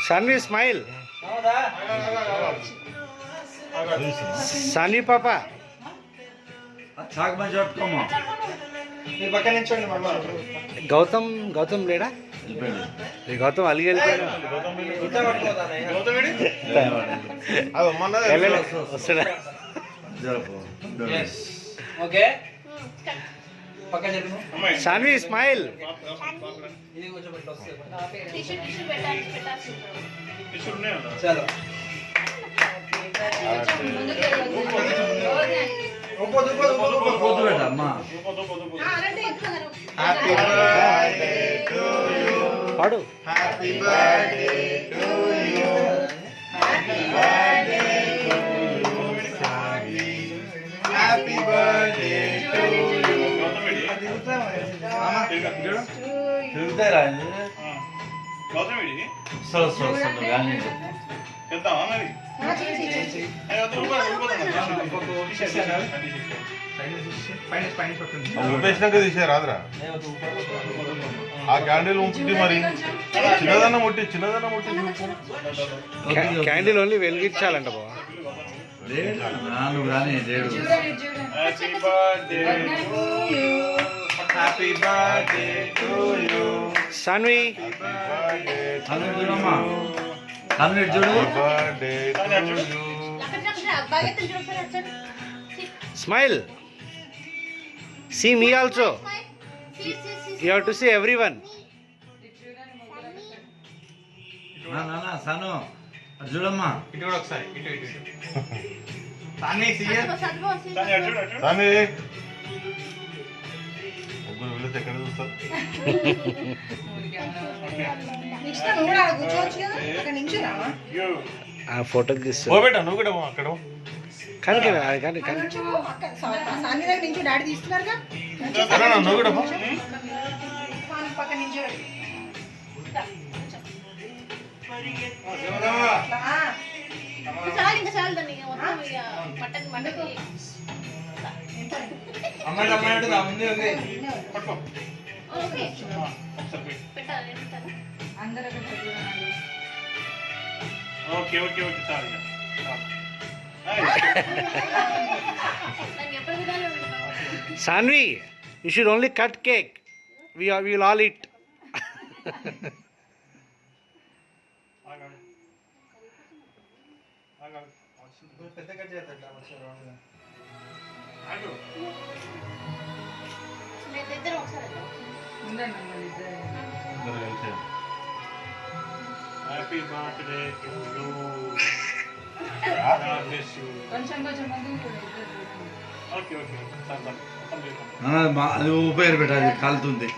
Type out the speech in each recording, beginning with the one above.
Sunny smile. Sunny papa. Gautam లేడా? గౌతమ్ అలిగి వెళ్ళిపోయాడు. వస్తాడా? సాన్వి స్మైల్. పాడు. Happy birthday to you, happy birthday to you, happy birthday to you. తిరుగుతారా? ఉపేసినాక తీసే రాదురా ఆ క్యాండిల్ ఉంటుంది. మరి చిన్నదన్న ముట్టి క్యాండిల్ ఓన్లీ వెలిగించాలంట బాబా. Happy birthday to you Saanvi. Smile. See me also. You have to see everyone. Sanu, చూడమ్మా ఇటు కూడా ఒకసారి ఇటు సాని సీఎం సాని ముగ్గురు వెళ్ళి ఎక్కడ చూస్తారు? ఫోటోకి తీస్తా. నువ్వు కూడా అక్కడ కానీ నువ్వు కూడా ఓకే ఓకే ఓకే చాలు. Sanvi, you should only cut cake. We will all eat. Happy birthday to you. అది ఉపేరు పెట్టాలి, కాలుతుంది.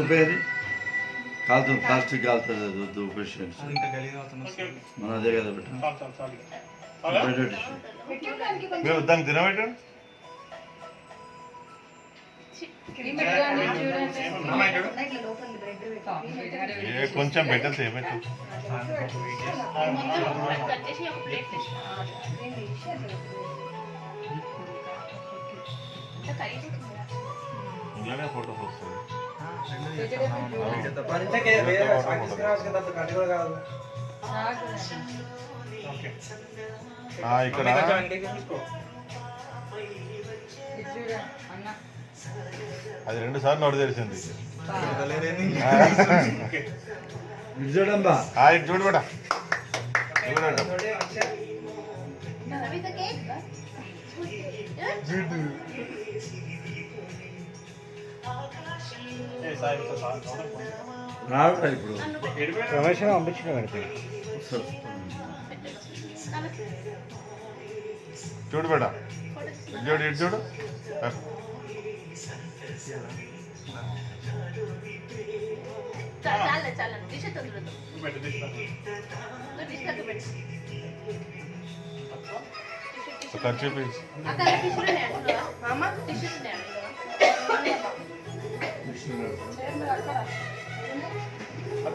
ఉపేరు కాలుతుంది, ప్లాస్టిక్ కాలుతుంది. అది వద్దు, ఉపేషన్ మన అదే కదా పెట్ట దాన్ని తినబెట్టాడు. కొంచెం బెటర్ ఏమైతే ఫోటోస్ వస్తుంది. ఇక్కడ అది 2 సార్లు నోటు తెలిసింది. చూడమ్మా ఇటు చూడు బేట. రావట్లే ఇప్పుడు. రమేష్ పంపించిన పెడితే చూడు బేట. ఇటు చూడు. ఖర్చు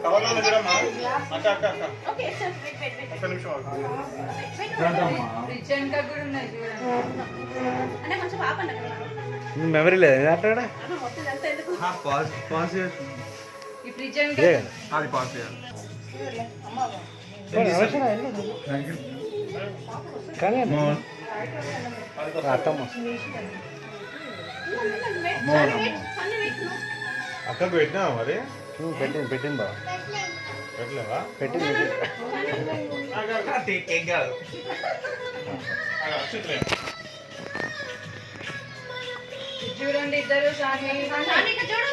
కవర్లో చూడమ్మా. అక్క అక్క అక్క ఓకే సార్ వెయిట్ ఒక్క నిమిషం ఆగు. అంటే కొంచెం ఆపండి అక్కడ మెమరీ లేదు అక్కడ మొత్తం అంతా ఎందుకు పాస్ ఈ ఫ్రిడ్జ్ ఇదే కదా. అది పాస్ చేయాలి. అవసరం లేదు. కానీ అత్తమ్మ అక్కకు పెట్టినావా మరి పెట్టింది బాబా పెట్టలేవా పెట్టింది ఏం కాదు. చూడండి ఇద్దరు సాని చూడు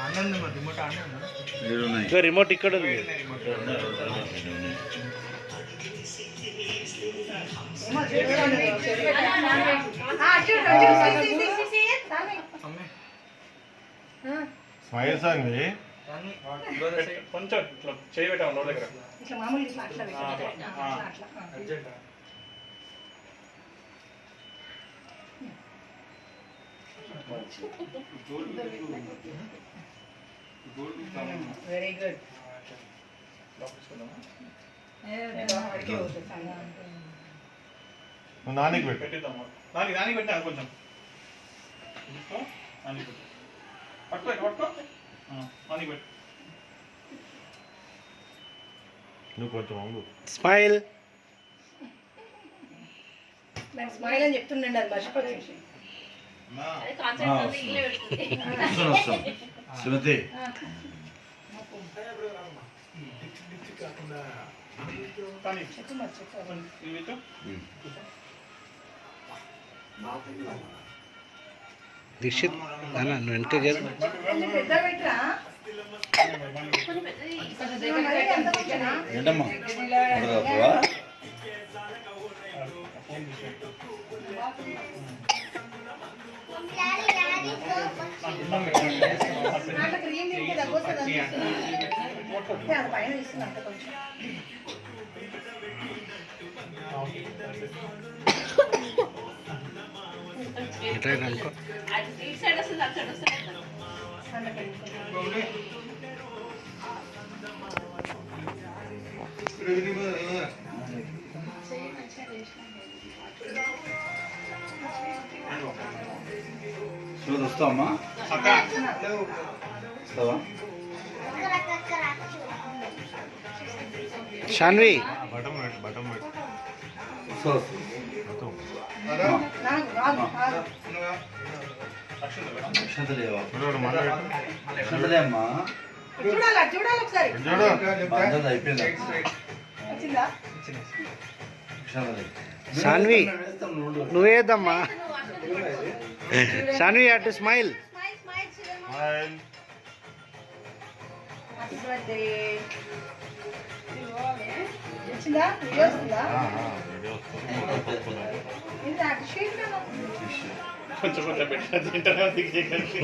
ఆనందం రిమోట్ ఆనందం ఇంకా రిమోట్ ఇక్కడ ఉంది స్మైల్ సాంగ్వి కొంచెం ఇట్లా చేయి పెట్టాము నోటి దగ్గర వెరీ గుడ్ నువ్వు నానికి పెట్టు పెట్టిద్దాము దానికి పెట్టాను కొంచెం దానికి పెట్టు పట్టుకో దానికి పెట్టు నువ్వు కొంచెం వంగు స్మైల్ నాకు స్మైల్ అని చెప్తుండండి అది మర్చిపోతుంది శ్రీమతి కానీ ఇవి పెట్టు. దీక్షిత్ అన్న నువ్వు వెనక చేసి పెద్ద పెట్టరా ఏంటమ్మా పడదాపువా? క్రీమ్ తింటే తగ్గొస్తుంది అది పైన ఇస్తుంది అంత కొంచెం ఇట్లా అనుకో శ్రీమతి వస్తావమ్మా? అక్క వస్తావా? శాన్వి బటన్ పెట్టు బటన్ పెట్టు వస్తావా? మొత్తం. అక్షంతలేవా? చూడు, మన పెట్టు. అక్షంతలే అమ్మా. చూడాలి చూడాలి ఒకసారి చూడు బాధ్యత అయిపోయిందా? వచ్చిందా అక్షంతలే. శాన్వి వేస్తాం నువ్వు. నువ్వేదమ్మా శాన్వి అటు స్మైల్ స్మైల్ హ్యాపీ బర్త్డే వచ్చిందా వీడియో వస్తుందా ఇది అటు షీట్ కొంచెం కొంచెం పెట్టిన తింటారా దిగేయకండి.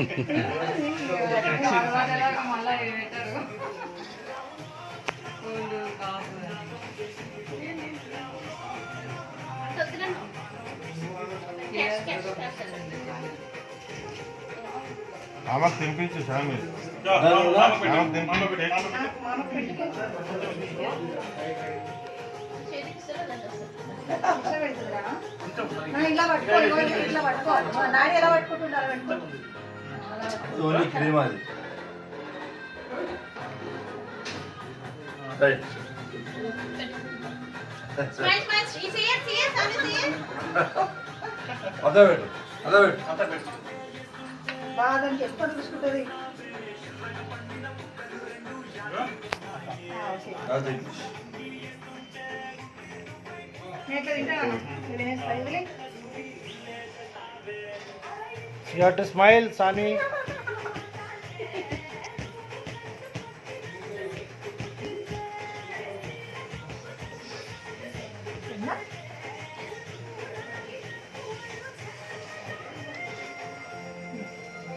ఆమెకు తినిపించు శామి మామకు పెట్టు, మామకు పెట్టు. ఇలా పట్టుకో ఇట్లా పట్టుకో నాని ఎలా పట్టుకుంటుండాలి పెట్టుకో ఓన్లీ క్రీమ్ అది. రైట్. అదే పెట్టు అదే పెట్టు. అంతా పెట్టు. బాగా దానికి ఎక్కువ చూసుకుంటుంది అది ఎట్లా తింటాను you have to smile Saanvi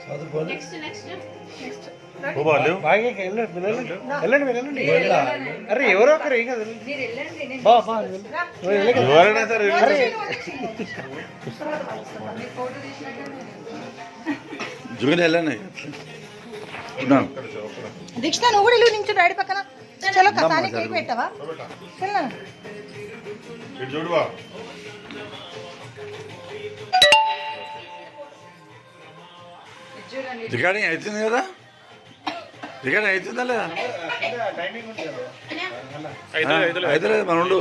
చదువుకోండి. ఓ బాలు బాగా వెళ్ళండి వెళ్ళండి వెళ్ళండి వెళ్ళండి అరే ఎవరో ఒకరు ఏం కదా బా బా ఎవరైనా సరే అరే తర్వాత వాయిస్తాను. జుగని వెళ్ళండి ఉన్నాను దీక్ష నువ్వు కూడా ఇల్లు నించు డాడీ పక్కన చలో కసాని కేక్ పెట్టవా చల్ ఇటు చూడువా రికార్డింగ్ అవుతుంది కదా రికార్డింగ్ అవుతుందా లేదా టైమింగ్ ఉంటుంది కదా అయితే మనం ఉండు